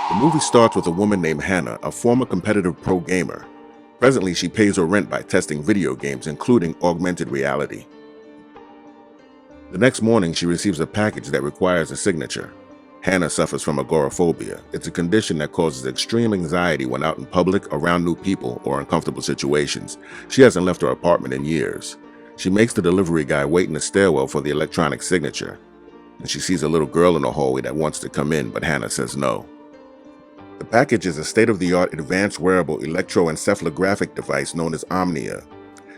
The movie starts with a woman named Hannah, a former competitive pro gamer. Presently, she pays her rent by testing video games, including augmented reality. The next morning, she receives a package that requires a signature. Hannah suffers from agoraphobia. It's a condition that causes extreme anxiety when out in public, around new people, or uncomfortable situations. She hasn't left her apartment in years. She makes the delivery guy wait in the stairwell for the electronic signature, and she sees a little girl in the hallway that wants to come in, but Hannah says no. The package is a state-of-the-art advanced wearable electroencephalographic device known as Omnia.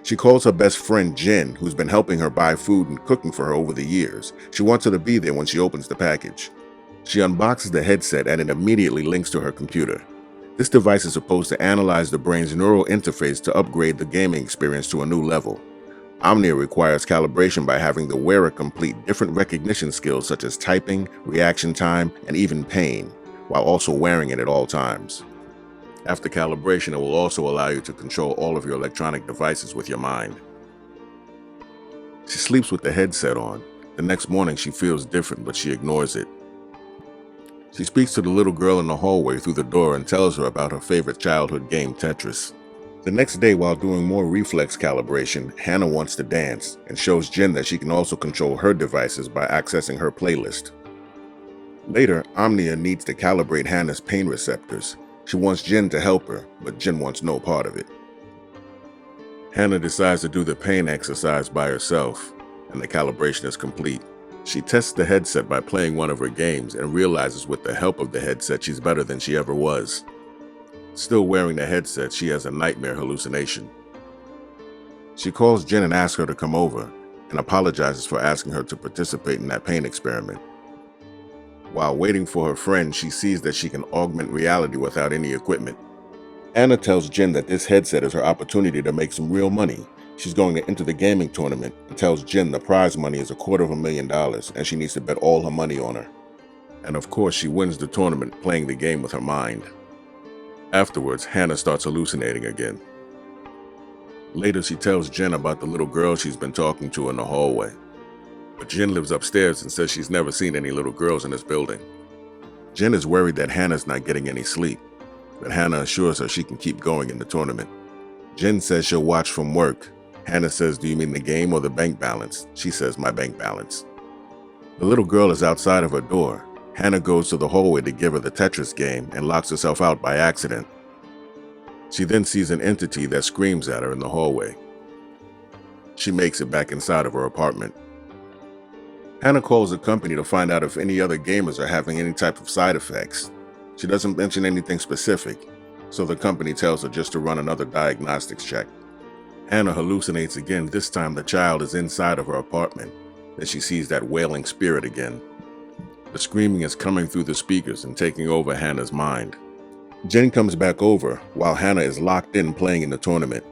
She calls her best friend Jen, who's been helping her buy food and cooking for her over the years. She wants her to be there when she opens the package. She unboxes the headset and it immediately links to her computer. This device is supposed to analyze the brain's neural interface to upgrade the gaming experience to a new level. Omnia requires calibration by having the wearer complete different recognition skills such as typing, reaction time, and even pain, while also wearing it at all times. After calibration, it will also allow you to control all of your electronic devices with your mind. She sleeps with the headset on. The next morning, she feels different, but she ignores it. She speaks to the little girl in the hallway through the door and tells her about her favorite childhood game, Tetris. The next day, while doing more reflex calibration, Hannah wants to dance and shows Jen that she can also control her devices by accessing her playlist. Later, Omnia needs to calibrate Hannah's pain receptors. She wants Jen to help her, but Jen wants no part of it. Hannah decides to do the pain exercise by herself, and the calibration is complete. She tests the headset by playing one of her games and realizes with the help of the headset she's better than she ever was. Still wearing the headset, she has a nightmare hallucination. She calls Jen and asks her to come over, and apologizes for asking her to participate in that pain experiment. While waiting for her friend, she sees that she can augment reality without any equipment. Anna tells Jen that this headset is her opportunity to make some real money. She's going to enter the gaming tournament and tells Jen the prize money is $250,000 and she needs to bet all her money on her. And of course, she wins the tournament playing the game with her mind. Afterwards, Hannah starts hallucinating again. Later, she tells Jen about the little girl she's been talking to in the hallway. But Jen lives upstairs and says she's never seen any little girls in this building. Jen is worried that Hannah's not getting any sleep, but Hannah assures her she can keep going in the tournament. Jen says she'll watch from work. Hannah says, "Do you mean the game or the bank balance?" She says, "My bank balance." The little girl is outside of her door. Hannah goes to the hallway to give her the Tetris game and locks herself out by accident. She then sees an entity that screams at her in the hallway. She makes it back inside of her apartment. Hannah calls the company to find out if any other gamers are having any type of side effects. She doesn't mention anything specific, so the company tells her just to run another diagnostics check. Hannah hallucinates again. This time the child is inside of her apartment. Then she sees that wailing spirit again. The screaming is coming through the speakers and taking over Hannah's mind. Jen comes back over while Hannah is locked in playing in the tournament.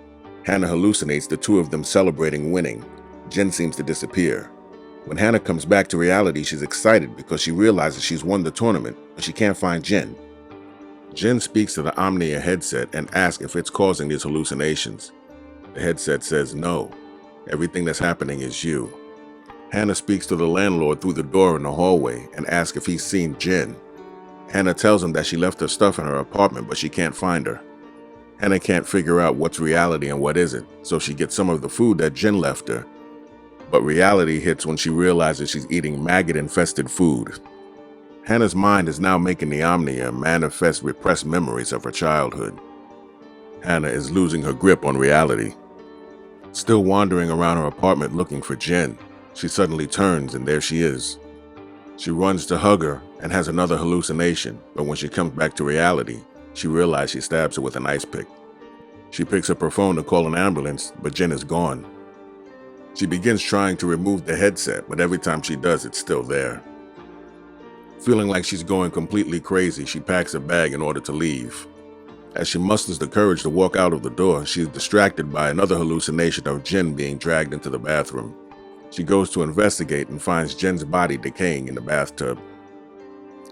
Hannah hallucinates the two of them celebrating winning. Jen seems to disappear. When Hannah comes back to reality, she's excited because she realizes she's won the tournament, but she can't find Jen. Jen speaks to the Omnia headset and asks if it's causing these hallucinations. The headset says no. Everything that's happening is you. Hannah speaks to the landlord through the door in the hallway and asks if he's seen Jen. Hannah tells him that she left her stuff in her apartment, but she can't find her. Hannah can't figure out what's reality and what isn't, so she gets some of the food that Jen left her. But reality hits when she realizes she's eating maggot-infested food. Hannah's mind is now making the Omnia manifest repressed memories of her childhood. Hannah is losing her grip on reality. Still wandering around her apartment looking for Jen, she suddenly turns and there she is. She runs to hug her and has another hallucination, but when she comes back to reality, she realizes she stabs her with an ice pick. She picks up her phone to call an ambulance, but Jen is gone. She begins trying to remove the headset, but every time she does, it's still there. Feeling like she's going completely crazy, she packs a bag in order to leave. As she musters the courage to walk out of the door, she is distracted by another hallucination of Jen being dragged into the bathroom. She goes to investigate and finds Jen's body decaying in the bathtub.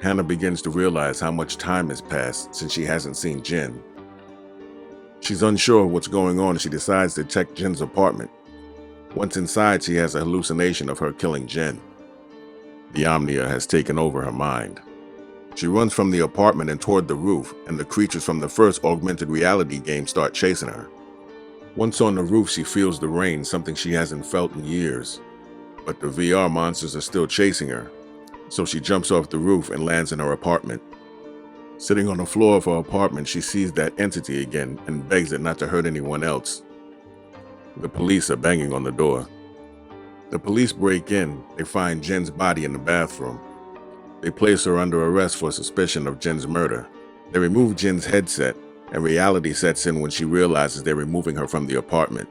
Hannah begins to realize how much time has passed since she hasn't seen Jen. She's unsure of what's going on and she decides to check Jen's apartment. Once inside, she has a hallucination of her killing Jen. The Omnia has taken over her mind. She runs from the apartment and toward the roof, and the creatures from the first augmented reality game start chasing her. Once on the roof, she feels the rain, something she hasn't felt in years. But the VR monsters are still chasing her, so she jumps off the roof and lands in her apartment. Sitting on the floor of her apartment, she sees that entity again and begs it not to hurt anyone else. The police are banging on the door. The police break in. They find Jen's body in the bathroom. They place her under arrest for suspicion of Jen's murder. They remove Jen's headset, and reality sets in when she realizes they're removing her from the apartment.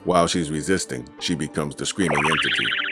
While she's resisting, she becomes the screaming entity.